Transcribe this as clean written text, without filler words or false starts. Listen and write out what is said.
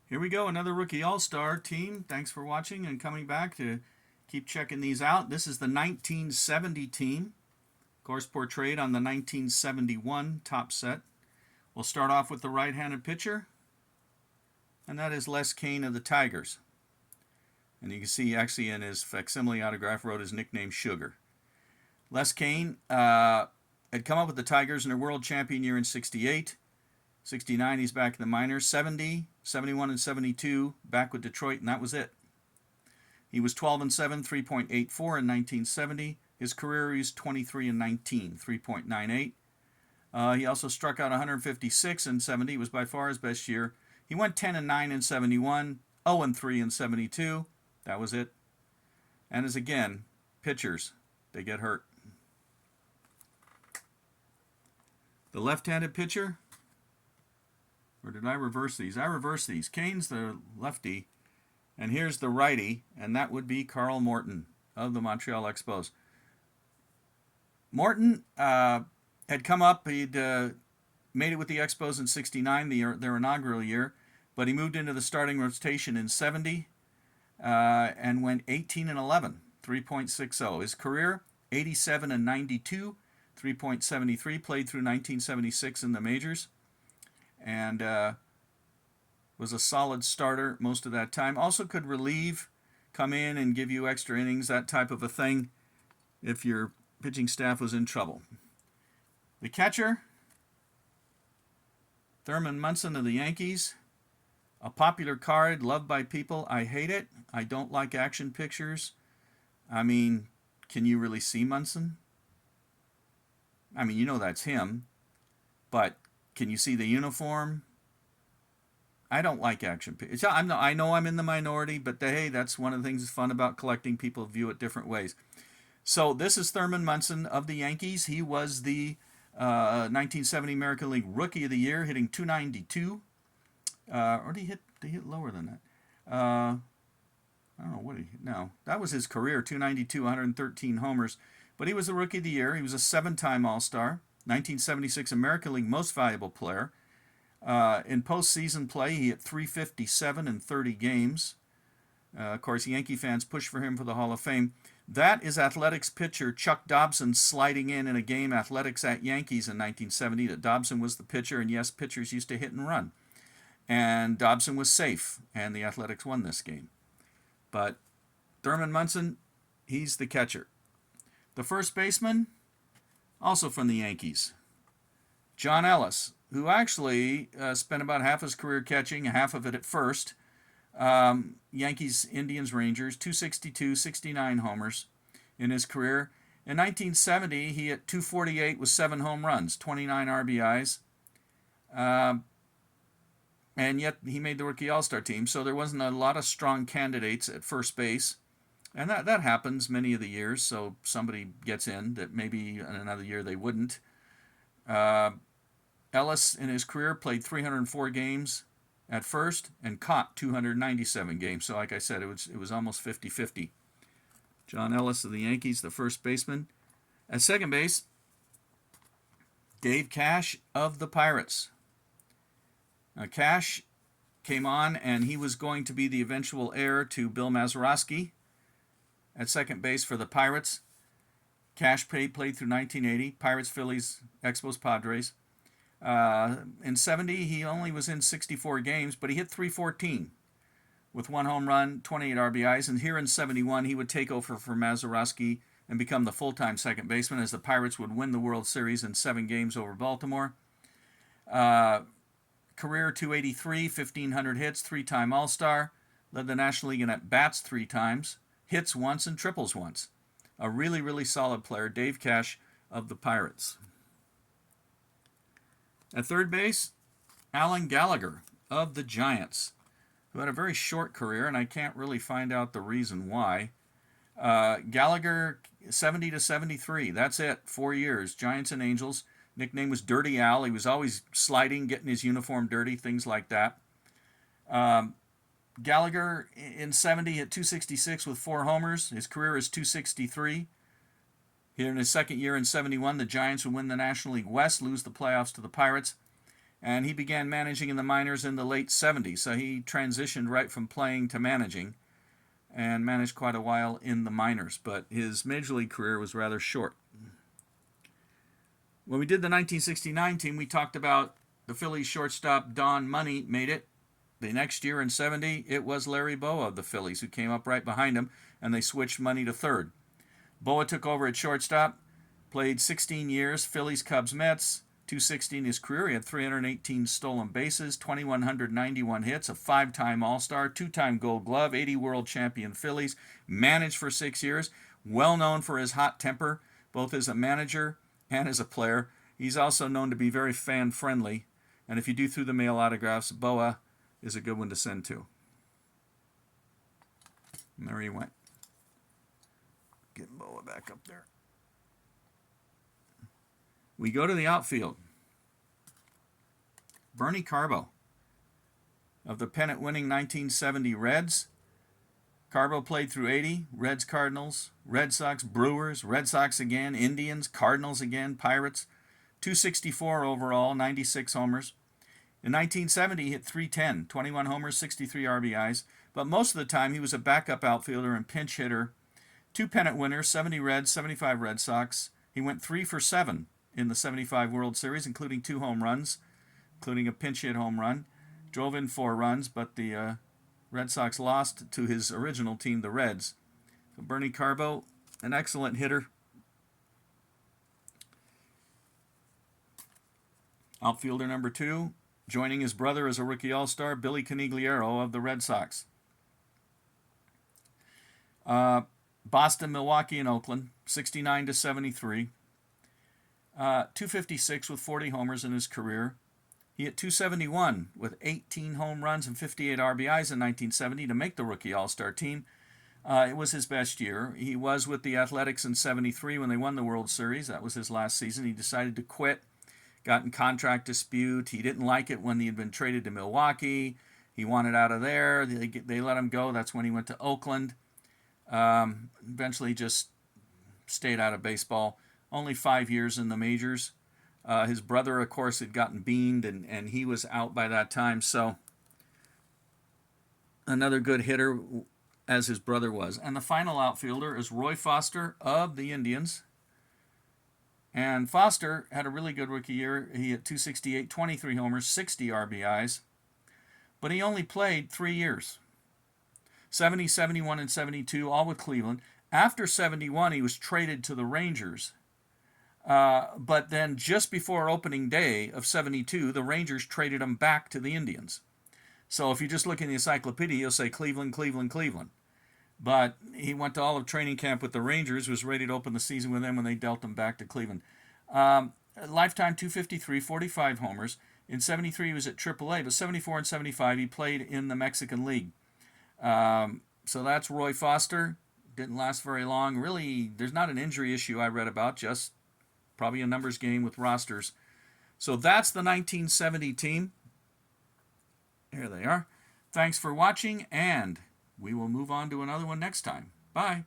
Here we go, another rookie all-star team. Thanks for watching and coming back to keep checking these out. This is the 1970 team, of course portrayed on the 1971 top set. We'll start off with the right-handed pitcher, and that is Les Kane of the Tigers. And you can see actually in his facsimile autograph wrote his nickname Sugar. Les Kane had come up with the Tigers in their world champion year in 68. 69, he's back in the minors. 70, 71, and 72, back with Detroit, and that was it. He was 12 and 7, 3.84 in 1970. His career, he's 23 and 19, 3.98. He also struck out 156 in 70. It was by far his best year. He went 10 and 9 in 71, 0 and 3 in 72. That was it. And as again, pitchers, they get hurt. The left-handed pitcher, or did I reverse these? I reversed these. Kane's the lefty, and here's the righty, and that would be Carl Morton of the Montreal Expos. Morton had come up. He'd made it with the Expos in 69, their inaugural year, but he moved into the starting rotation in 70 and went 18 and 11, 3.60. His career, 87 and 92, 3.73. Played through 1976 in the majors, and was a solid starter most of that time. Also could relieve, come in and give you extra innings, that type of a thing, if your pitching staff was in trouble. The catcher, Thurman Munson of the Yankees. A popular card, loved by people. I hate it. I don't like action pictures. I mean, can you really see Munson? I mean, you know that's him, but can you see the uniform? I don't like action pictures. I know I'm in the minority, but hey, that's one of the things that's fun about collecting. People view it different ways. So this is Thurman Munson of the Yankees. He was the 1970 American League Rookie of the Year, hitting 292. Or did he hit lower than that? I don't know what he hit. No, that was his career, 292, 113 homers. But he was the Rookie of the Year. He was a 7-time All-Star, 1976 American League Most Valuable Player. In postseason play, he hit 357 in 30 games. Of course, Yankee fans pushed for him for the Hall of Fame. That is Athletics pitcher Chuck Dobson sliding in a game, Athletics at Yankees in 1970. That Dobson was the pitcher, and yes, pitchers used to hit and run. And Dobson was safe, and the Athletics won this game. But Thurman Munson, he's the catcher. The first baseman, also from the Yankees, John Ellis, who actually spent about half his career catching, half of it at first. Yankees, Indians, Rangers, 262, 69 homers in his career. In 1970, he hit 248 with 7 home runs, 29 RBIs. And yet he made the Rookie All-Star team, so there wasn't a lot of strong candidates at first base. And that happens many of the years, so somebody gets in that maybe in another year they wouldn't. Ellis, in his career, played 304 games at first and caught 297 games. So like I said, it was almost 50-50. John Ellis of the Yankees, the first baseman. At second base, Dave Cash of the Pirates. Now, Cash came on, and he was going to be the eventual heir to Bill Mazeroski at second base for the Pirates. Cash played through 1980, Pirates, Phillies, Expos, Padres. In 70, he only was in 64 games, but he hit 314 with 1 home run, 28 RBIs. And here in 71, he would take over for Mazeroski and become the full-time second baseman as the Pirates would win the World Series in 7 games over Baltimore. Career 283, 1,500 hits, 3-time All-Star. Led the National League in at-bats 3 times, hits once, and triples once. A really, really solid player, Dave Cash of the Pirates. At third base, Alan Gallagher of the Giants, who had a very short career, and I can't really find out the reason why. Gallagher, 70 to 73, that's it, 4 years, Giants and Angels. Nickname was Dirty Al. He was always sliding, getting his uniform dirty, things like that. Gallagher in 70 hit 266 with 4 homers. His career is 263. Here in his second year in 71, the Giants would win the National League West, lose the playoffs to the Pirates. And he began managing in the minors in the late 70s. So he transitioned right from playing to managing and managed quite a while in the minors. But his major league career was rather short. When we did the 1969 team, we talked about the Phillies shortstop Don Money made it. The next year in 70, it was Larry Bowa of the Phillies who came up right behind him, and they switched Money to third. Bowa took over at shortstop, played 16 years, Phillies, Cubs, Mets, 260 in his career. He had 318 stolen bases, 2,191 hits, a 5-time All-Star, 2-time Gold Glove, 80 World Champion Phillies, managed for 6 years, well known for his hot temper, both as a manager and as a player. He's also known to be very fan-friendly, and if you do through the mail autographs, Bowa is a good one to send to. And there he went. Get Bowa back up there. We go to the outfield. Bernie Carbo of the pennant-winning 1970 Reds. Carbo played through 80, Reds, Cardinals, Red Sox, Brewers, Red Sox again, Indians, Cardinals again, Pirates. 264 overall, 96 homers. In 1970, he hit .310, 21 homers, 63 RBIs. But most of the time, he was a backup outfielder and pinch hitter. 2 pennant winners, 70 Reds, 75 Red Sox. He went 3 for 7 in the 75 World Series, including 2 home runs, including a pinch hit home run. Drove in 4 runs, but the Red Sox lost to his original team, the Reds. So Bernie Carbo, an excellent hitter. Outfielder number 2, joining his brother as a rookie all-star, Billy Conigliaro of the Red Sox. Boston, Milwaukee, and Oakland, 69 to 73. 256 with 40 homers in his career. He hit .271 with 18 home runs and 58 RBIs in 1970 to make the rookie all-star team. It was his best year. He was with the Athletics in 73 when they won the World Series. That was his last season. He decided to quit, got in contract dispute. He didn't like it when he had been traded to Milwaukee. He wanted out of there. They let him go. That's when he went to Oakland. Eventually just stayed out of baseball. Only 5 years in the majors. His brother, of course, had gotten beamed, and he was out by that time. So another good hitter, as his brother was. And the final outfielder is Roy Foster of the Indians. And Foster had a really good rookie year. He hit .268, 23 homers, 60 RBIs. But he only played 3 years. 70, 71, and 72, all with Cleveland. After 71, he was traded to the Rangers. But then just before opening day of 72, the Rangers traded him back to the Indians. So if you just look in the encyclopedia, you'll say Cleveland, Cleveland, Cleveland. But he went to all of training camp with the Rangers, was ready to open the season with them when they dealt him back to Cleveland. Lifetime 253, 45 homers. In 73, he was at AAA, but 74 and 75, he played in the Mexican League. So that's Roy Foster. Didn't last very long. Really, there's not an injury issue I read about, just probably a numbers game with rosters. So that's the 1970 team. Here they are. Thanks for watching, and we will move on to another one next time. Bye.